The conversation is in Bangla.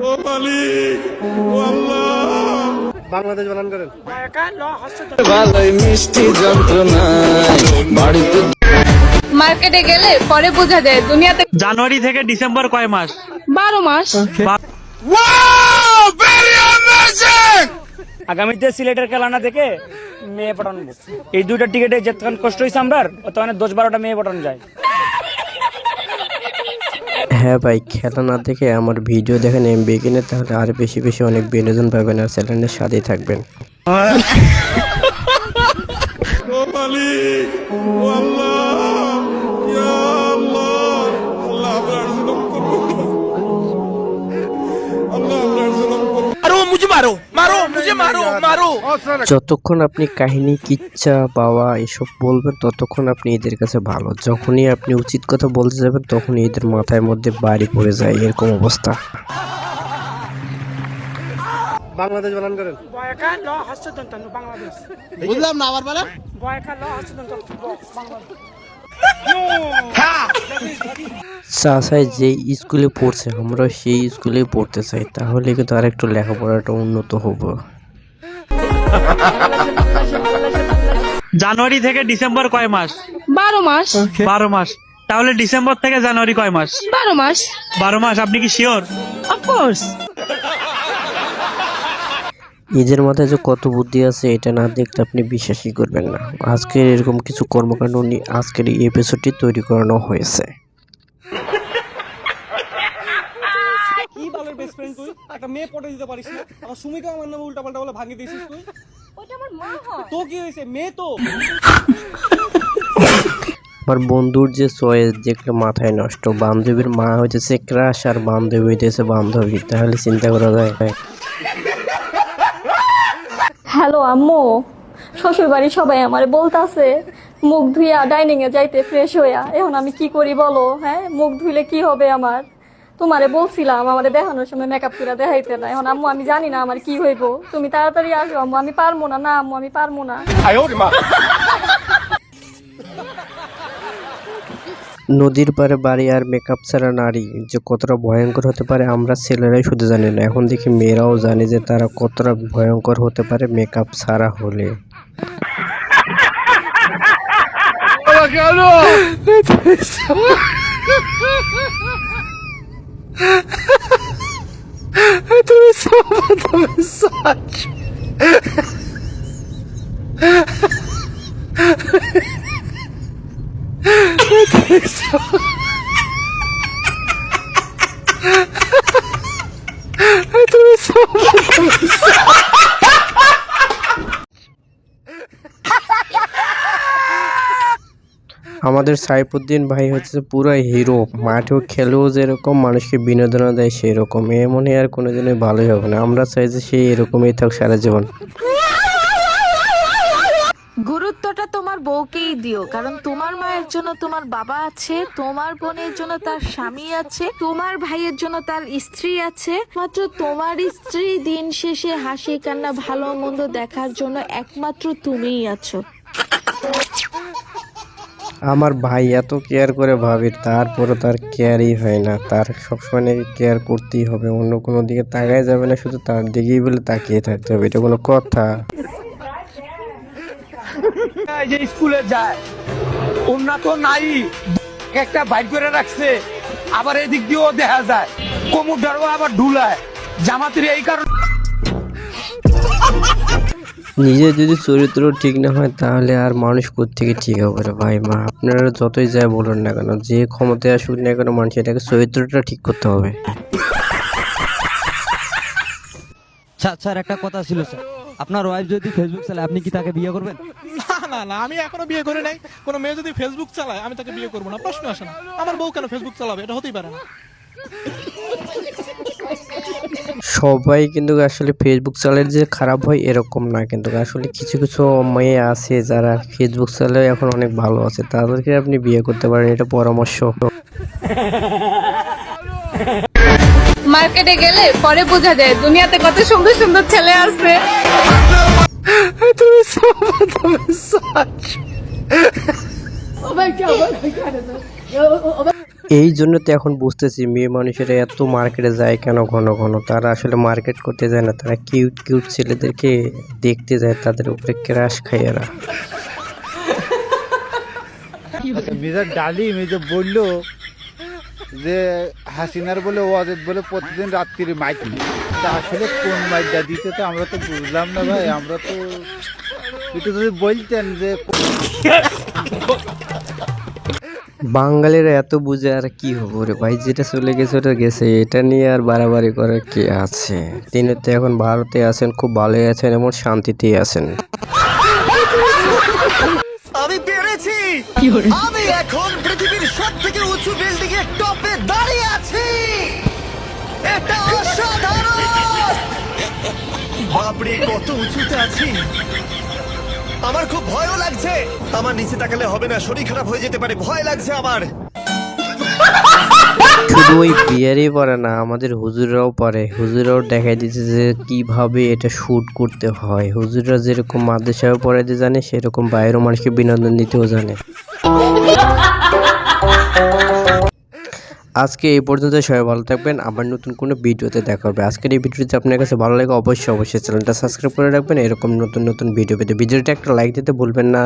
ও মালিক, ও আল্লাহ। বাংলাদেশ বানান করেন। ভালোই মিষ্টি যন্ত্রণায় বাড়িতে মার্কেটে গেলে পরে বোঝা যায় দুনিয়াতে জানুয়ারি থেকে ডিসেম্বর কয় মাস? 12 মাস। আগামীতে সিলেটের খেলানা থেকে মেয়ে পাঠানো, এই দুইটা টিকিটে যেতক্ষণ কষ্ট হয়েছে আমরা তখন 10-12টা মেয়ে পাঠানো যায়। হ্যাঁ ভাই, খেলা না দেখে আমার ভিডিও দেখেন এমবি কিনে, তাহলে আর বেশি বেশি অনেক বিনোদন পাবেন আর চ্যানেলের সাথেই থাকবেন। ও মালিক, ও আল্লাহ, ইয়া আল্লাহ, আল্লাহ আপনার জুলুম করুন, আল্লাহ আপনার জুলুম করুন। যতক্ষণ আপনি কাহিনী, কিচ্ছা, পাওয়া এসব বলবেন ততক্ষণ আপনি এদের কাছে ভালো। যখনই আপনি উচিত কথা বলতে যাবেন তখনই এদের মাথায় মধ্যে বাড়ি পড়ে যায়, এরকম অবস্থা। বাংলাদেশ বানান করেন। বুঝলাম না আবার বলেন। চাচাই যে স্কুলে পড়ছে আমরা সেই স্কুলেই পড়তে চাই, তাহলে কিন্তু আর একটু লেখাপড়াটা উন্নত হবো। জানুয়ারি থেকে ডিসেম্বর কয় মাস? 12 মাস। 12 মাস। তাহলে ডিসেম্বর থেকে জানুয়ারি কয় মাস? 12 মাস। 12 মাস। আপনি কি শিওর? Of course. এদের মাথায় যে কত বুদ্ধি আছে এটা না দেখলে আপনি বিশ্বাসই করবেন না। আজকের এরকম কিছু কর্মকাণ্ড নিয়ে আজকের এই এপিসোডটি তৈরি করানো হয়েছে। কি ভালো বেস্ট ফ্রেন্ড তুই, একটা মেয়ে পটে দিতে পারিস না, আমার সুমিকে আমার নামে উল্টাপাল্টা বলে ভাঙিয়ে দিয়েছিস তুই। ওটা আমার মা হয়। তো কি হয়েছে, মেয়ে তো। আমার বন্ধুর যে চয়েস দেখলে মাথায় নষ্ট। বান্ধবীর মা হইতেছে ক্রাশ আর বান্ধবী হইতেছে বান্ধবী, তাহলে চিন্তা করা যায়। হ্যালো আম্মু, শ্বশুর বাড়ির সবাই আমার বলতাছে মুখ ধুইয়া ডাইনিং এ যাইতে ফ্রেশ হইয়া। এখন আমি কি করি বলো? হ্যাঁ, মুখ ধুইলে কি হবে আমার? তোমারে বলছিলাম আমাদের দেখানোর সময় মেকআপ করে দেখাইতে না। এখন আম্মু আমি জানি না আমার কি হইব, তুমি তাড়াতাড়ি আসো আম্মু। আমি পারবো না। না আম্মু আমি পারবো না। নদীর পাড়ে বাড়ি আর মেকআপ ছাড়া নারী যে কতটা ভয়ঙ্কর হতে পারে আমরা ছেলেরাই শুধু জানি না, এখন দেখি মেয়েরাও জানে যে তারা কতটা ভয়ঙ্কর হতে পারে মেকআপ ছাড়া হলে। আমাদের সাইফুদ্দিন ভাই হচ্ছে পুরো হিরো, মাঠেও খেলেও যেরকম মানুষকে বিনোদন দেয় সেরকম। এমনই আর কোনোদিনই ভালোই হবে না। আমরা চাই যে সে এরকমই থাক সারা জীবন। গুরুত্বটা তোমার বউকেই দিও, কারণ তোমার মায়ের জন্য তোমার বাবা আছে, তোমার বোনের জন্য তার স্বামী আছে, তোমার ভাইয়ের জন্য তার স্ত্রী আছে। মাত্র তোমার স্ত্রী দিন শেষে হাসি কান্না ভালো মন্দ দেখার জন্য একমাত্র তুমিই আছো। আমার ভাই এত কেয়ার করে ভাবির, তারপরও তার কেয়ারই হয় না। তার সবসময় কেয়ার করতেই হবে, অন্য কোনো দিকে তাকাই যাবে না, শুধু তার দিকেই বলে তাকিয়ে থাকতে হবে। এটা কোনো কথা? যে স্কুলে যায় উন্নত নাই, একটা বাইক করে রাখছে, আবার এদিক দিয়েও দেখা যায় কোমরটারও আবার ঢুলায় জামাতের। এই কারণে নিজের যদি চরিত্র ঠিক না হয় তাহলে আর মানুষ কোত্থেকে ঠিক হবে রে ভাই। মা আপনারা যতই যায় বলুন না কেন, যে ক্ষমতায় আসুক না কেন, মানুষ এটাকে চরিত্রটা ঠিক করতে হবে। স্যার একটা কথা ছিল স্যার, আপনার ওয়াইফ যদি ফেসবুক চালায় আপনি কি তাকে বিয়ে করবেন? না না, আমি এখনো বিয়ে করি নাই। কোনো মেয়ে যদি ফেসবুক চালায় আমি তাকে বিয়ে করবো না, প্রশ্ন আসে না। আমার বউ কেন ফেসবুক চালাবে? এটা হতেই পারে না। সবাই কিন্তু আসলে ফেসবুক চালায় যে খারাপ হয় এরকম না, কিন্তু আসলে কিছু কিছু মেয়ে আছে যারা ফেসবুক চালায় এখন অনেক ভালো আছে, তাদেরকে আপনি বিয়ে করতে পারেন, এটা পরামর্শ। মার্কেটে গেলে পরে বোঝা যায় দুনিয়াতে কত সুন্দর সুন্দর ছেলে আছে। এই জন্য তো এখন বুঝতেছি মেয়ে মানুষেরা এত মার্কেটে যায় কেন ঘন ঘন। তারা আসলে মার্কেট করতে যায় না, তারা কিউট কিউট ছেলেদেরকে দেখতে যায়, তাদের উপরে ক্রাশ খায় এরা। মিজার ডালিম এই যে বললো যে হাসিনার বলে ওয়াজেদ বলে প্রতিদিন রাত্রিরে মাইক নেই, তা আসলে কোন মাইকটা দিতে তো আমরা তো বুঝলাম না ভাই। আমরা তো একটু যদি বলতেন যে বাঙালিরা এত বুঝে আর কি হবো রে ভাই, যেটা চলে গেছে ওটা গেছে, এটা নিয়ে আর বাড়াবাড়ি করার কে আছে। তিনি তো এখন ভারতে আছেন, খুব ভালোই আছেন এবং শান্তিতেই আছেন। আমি পেরেছি, আমি এখন পৃথিবীর সবথেকে উঁচু বিল্ডিং এর টপে দাঁড়িয়ে আছি। এটা অসাধারণ। বাপরে কত উঁচুতে আছি, আমার খুব ভয়ও লাগছে। আমার নিচে তাকালে হবে না, শরীর খারাপ হয়ে যেতে পারে, ভয় লাগছে আমার। শুধু ওই বিয়ারই পারে না, আমাদের হুজুররাও পারে। হুজুররাও দেখাই দিচ্ছে যে কিভাবে এটা শুট করতে হয়। হুজুররা যেরকম মাদ্রাসায় পড়াইতে জানে, সেরকম বাইরেও মানুষকে বিনোদন দিতেও জানে। আজকে এই পর্যন্ত, সবাই ভালো থাকবেন। আবার নতুন কোনো ভিডিওতে দেখা হবে। আজকের এই ভিডিওটি আপনার কাছে ভালো লাগে অবশ্যই চ্যানেলটা সাবস্ক্রাইব করে রাখবেন এরকম নতুন নতুন ভিডিও পেতে। ভিডিওটা একটা লাইক দিতে ভুলবেন না।